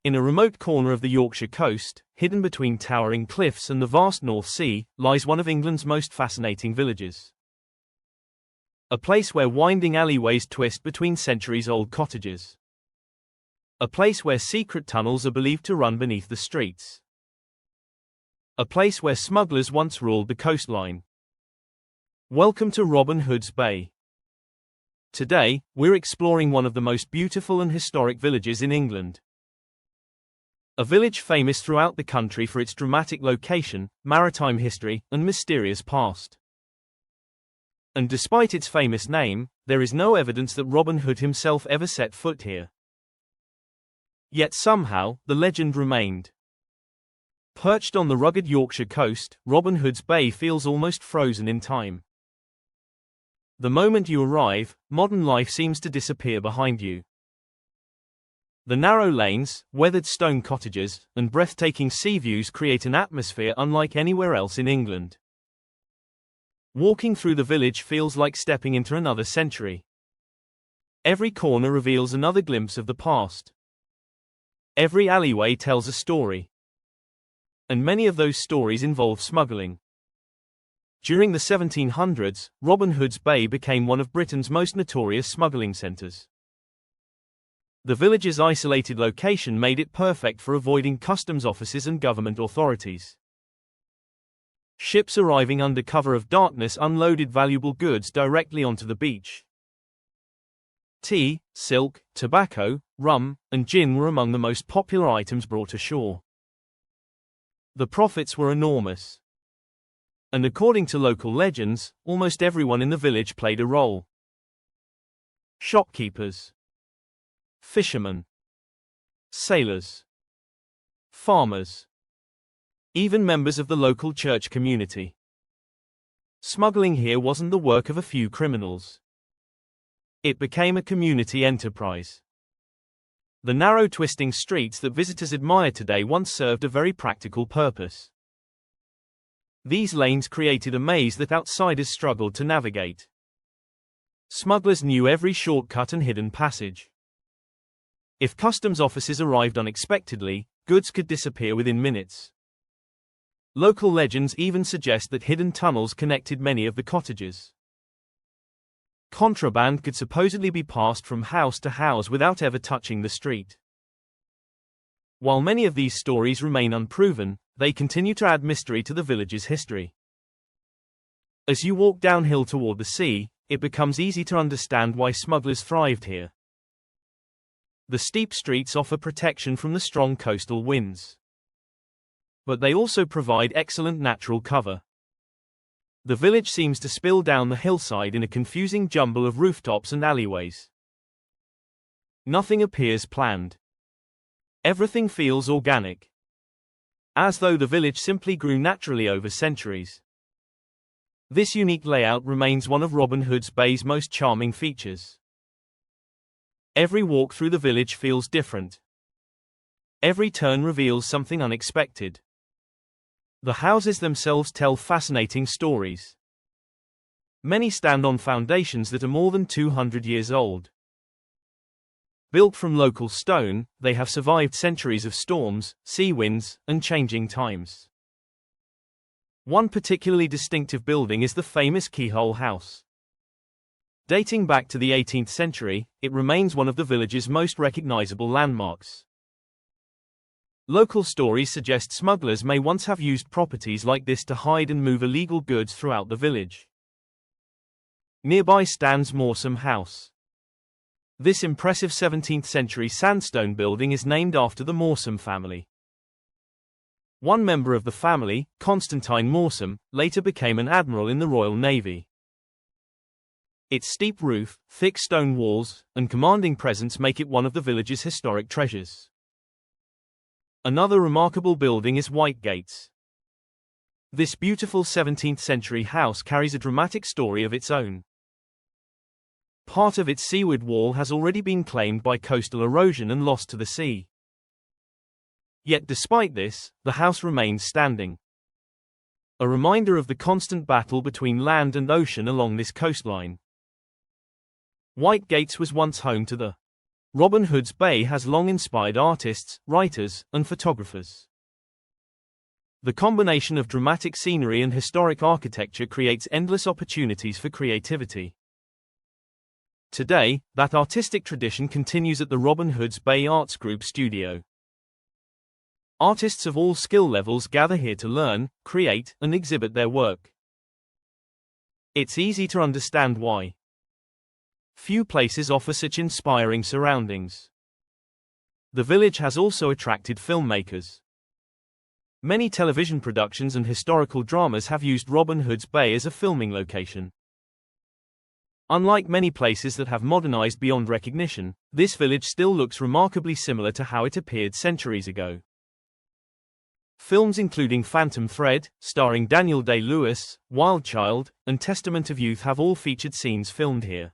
In a remote corner of the Yorkshire coast, hidden between towering cliffs and the vast North Sea, lies one of England's most fascinating villages. A place where winding alleyways twist between centuries-old cottages. A place where secret tunnels are believed to run beneath the streets. A place where smugglers once ruled the coastline. Welcome to Robin Hood's Bay. Today, we're exploring one of the most beautiful and historic villages in England. A village famous throughout the country for its dramatic location, maritime history, and mysterious past. And despite its famous name, there is no evidence that Robin Hood himself ever set foot here. Yet somehow, the legend remained. Perched on the rugged Yorkshire coast, Robin Hood's Bay feels almost frozen in time. The moment you arrive, modern life seems to disappear behind you. The narrow lanes, weathered stone cottages, and breathtaking sea views create an atmosphere unlike anywhere else in England. Walking through the village feels like stepping into another century. Every corner reveals another glimpse of the past. Every alleyway tells a story. And many of those stories involve smuggling. During the 1700s, Robin Hood's Bay became one of Britain's most notorious smuggling centres. The village's isolated location made it perfect for avoiding customs offices and government authorities. Ships arriving under cover of darkness unloaded valuable goods directly onto the beach. Tea, silk, tobacco, rum, and gin were among the most popular items brought ashore. The profits were enormous. And according to local legends, almost everyone in the village played a role. Shopkeepers, fishermen, sailors, farmers, even members of the local church community. Smuggling here wasn't the work of a few criminals. It became a community enterprise. The narrow twisting streets that visitors admire today once served a very practical purpose. These lanes created a maze that outsiders struggled to navigate. Smugglers knew every shortcut and hidden passage. If customs officers arrived unexpectedly, goods could disappear within minutes. Local legends even suggest that hidden tunnels connected many of the cottages. Contraband could supposedly be passed from house to house without ever touching the street. While many of these stories remain unproven, they continue to add mystery to the village's history. As you walk downhill toward the sea, it becomes easy to understand why smugglers thrived here. The steep streets offer protection from the strong coastal winds. But they also provide excellent natural cover. The village seems to spill down the hillside in a confusing jumble of rooftops and alleyways. Nothing appears planned. Everything feels organic. As though the village simply grew naturally over centuries. This unique layout remains one of Robin Hood's Bay's most charming features. Every walk through the village feels different. Every turn reveals something unexpected. The houses themselves tell fascinating stories. Many stand on foundations that are more than 200 years old. Built from local stone, they have survived centuries of storms, sea winds, and changing times. One particularly distinctive building is the famous Keyhole House. Dating back to the 18th century, it remains one of the village's most recognizable landmarks. Local stories suggest smugglers may once have used properties like this to hide and move illegal goods throughout the village. Nearby stands Morsome House. This impressive 17th-century sandstone building is named after the Morsome family. One member of the family, Constantine Morsome, later became an admiral in the Royal Navy. Its steep roof, thick stone walls, and commanding presence make it one of the village's historic treasures. Another remarkable building is Whitegates. This beautiful 17th-century house carries a dramatic story of its own. Part of its seaward wall has already been claimed by coastal erosion and lost to the sea. Yet despite this, the house remains standing. A reminder of the constant battle between land and ocean along this coastline. Whitegates was once home to the Robin Hood's Bay has long inspired artists, writers, and photographers. The combination of dramatic scenery and historic architecture creates endless opportunities for creativity. Today, that artistic tradition continues at the Robin Hood's Bay Arts Group studio. Artists of all skill levels gather here to learn, create, and exhibit their work. It's easy to understand why. Few places offer such inspiring surroundings. The village has also attracted filmmakers. Many television productions and historical dramas have used Robin Hood's Bay as a filming location. Unlike many places that have modernized beyond recognition, this village still looks remarkably similar to how it appeared centuries ago. Films including Phantom Thread, starring Daniel Day-Lewis, Wild Child, and Testament of Youth have all featured scenes filmed here.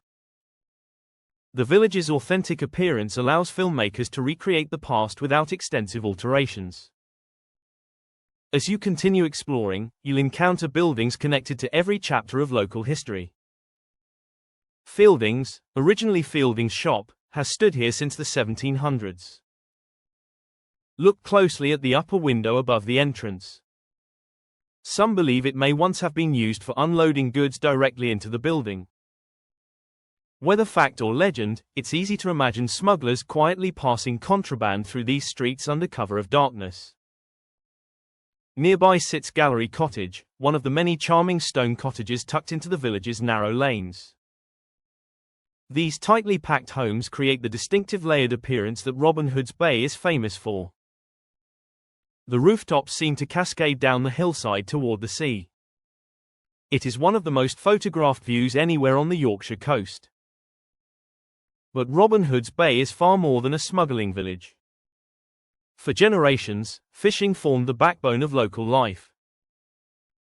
The village's authentic appearance allows filmmakers to recreate the past without extensive alterations. As you continue exploring, you'll encounter buildings connected to every chapter of local history. Fielding's, originally Fielding's shop, has stood here since the 1700s. Look closely at the upper window above the entrance. Some believe it may once have been used for unloading goods directly into the building. Whether fact or legend, it's easy to imagine smugglers quietly passing contraband through these streets under cover of darkness. Nearby sits Gallery Cottage, one of the many charming stone cottages tucked into the village's narrow lanes. These tightly packed homes create the distinctive layered appearance that Robin Hood's Bay is famous for. The rooftops seem to cascade down the hillside toward the sea. It is one of the most photographed views anywhere on the Yorkshire coast. But Robin Hood's Bay is far more than a smuggling village. For generations, fishing formed the backbone of local life.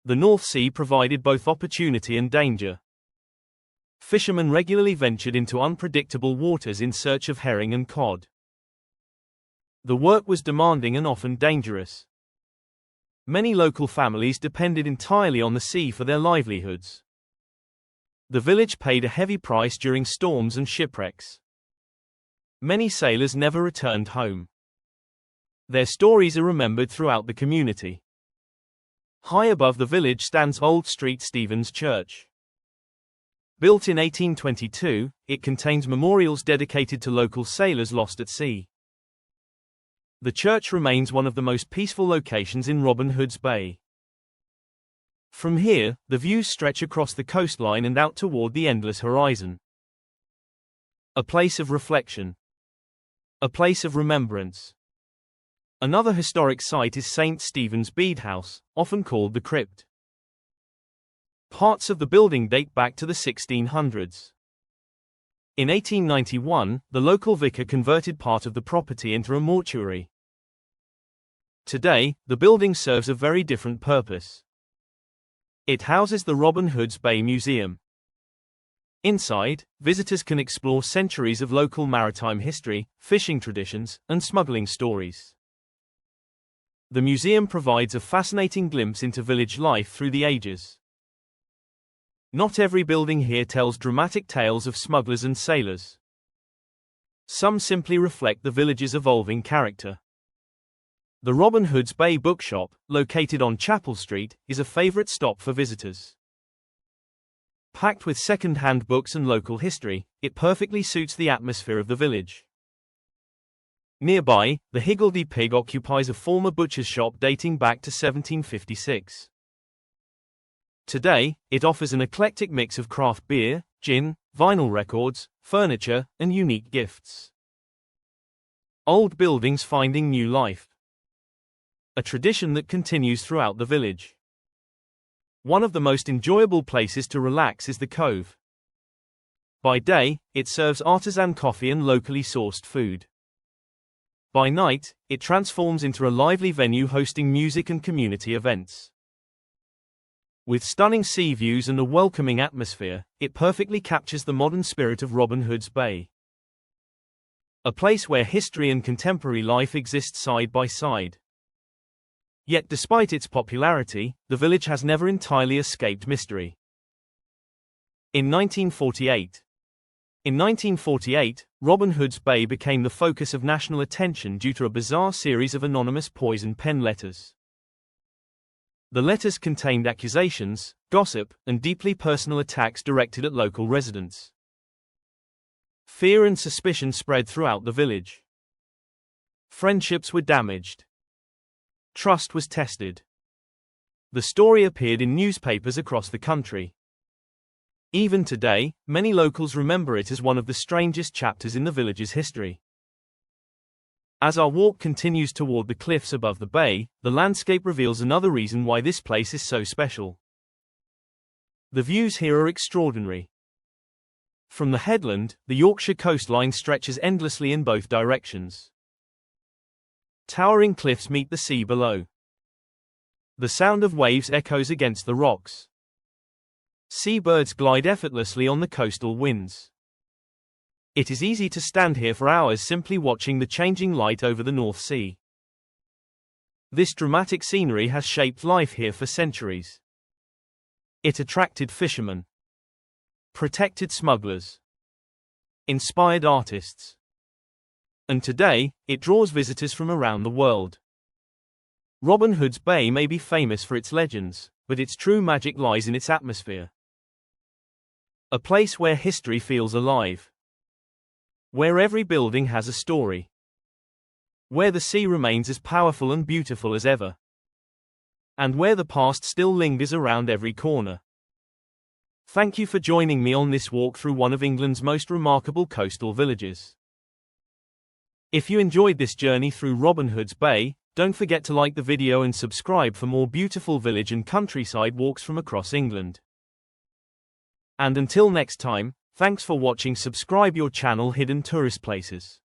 The North Sea provided both opportunity and danger. Fishermen regularly ventured into unpredictable waters in search of herring and cod. The work was demanding and often dangerous. Many local families depended entirely on the sea for their livelihoods. The village paid a heavy price during storms and shipwrecks. Many sailors never returned home. Their stories are remembered throughout the community. High above the village stands Old St. Stephen's Church. Built in 1822, it contains memorials dedicated to local sailors lost at sea. The church remains one of the most peaceful locations in Robin Hood's Bay. From here, the views stretch across the coastline and out toward the endless horizon. A place of reflection. A place of remembrance. Another historic site is St. Stephen's Bead House, often called the Crypt. Parts of the building date back to the 1600s. In 1891, the local vicar converted part of the property into a mortuary. Today, the building serves a very different purpose. It houses the Robin Hood's Bay Museum. Inside, visitors can explore centuries of local maritime history, fishing traditions, and smuggling stories. The museum provides a fascinating glimpse into village life through the ages. Not every building here tells dramatic tales of smugglers and sailors. Some simply reflect the village's evolving character. The Robin Hood's Bay Bookshop, located on Chapel Street, is a favorite stop for visitors. Packed with second-hand books and local history, it perfectly suits the atmosphere of the village. Nearby, the Higgledy Pig occupies a former butcher's shop dating back to 1756. Today, it offers an eclectic mix of craft beer, gin, vinyl records, furniture, and unique gifts. Old buildings finding new life. A tradition that continues throughout the village. One of the most enjoyable places to relax is the Cove. By day, it serves artisan coffee and locally sourced food. By night, it transforms into a lively venue hosting music and community events. With stunning sea views and a welcoming atmosphere, it perfectly captures the modern spirit of Robin Hood's Bay. A place where history and contemporary life exist side by side. Yet despite its popularity, the village has never entirely escaped mystery. In 1948, Robin Hood's Bay became the focus of national attention due to a bizarre series of anonymous poison pen letters. The letters contained accusations, gossip, and deeply personal attacks directed at local residents. Fear and suspicion spread throughout the village. Friendships were damaged. Trust was tested. The story appeared in newspapers across the country. Even today, many locals remember it as one of the strangest chapters in the village's history. As our walk continues toward the cliffs above the bay, the landscape reveals another reason why this place is so special. The views here are extraordinary. From the headland, the Yorkshire coastline stretches endlessly in both directions. Towering cliffs meet the sea below. The sound of waves echoes against the rocks. Seabirds glide effortlessly on the coastal winds. It is easy to stand here for hours simply watching the changing light over the North Sea. This dramatic scenery has shaped life here for centuries. It attracted fishermen, protected smugglers, inspired artists, and today, it draws visitors from around the world. Robin Hood's Bay may be famous for its legends, but its true magic lies in its atmosphere. A place where history feels alive. Where every building has a story. Where the sea remains as powerful and beautiful as ever. And where the past still lingers around every corner. Thank you for joining me on this walk through one of England's most remarkable coastal villages. If you enjoyed this journey through Robin Hood's Bay, don't forget to like the video and subscribe for more beautiful village and countryside walks from across England. And until next time, thanks for watching. Subscribe your channel Hidden Tourist Places.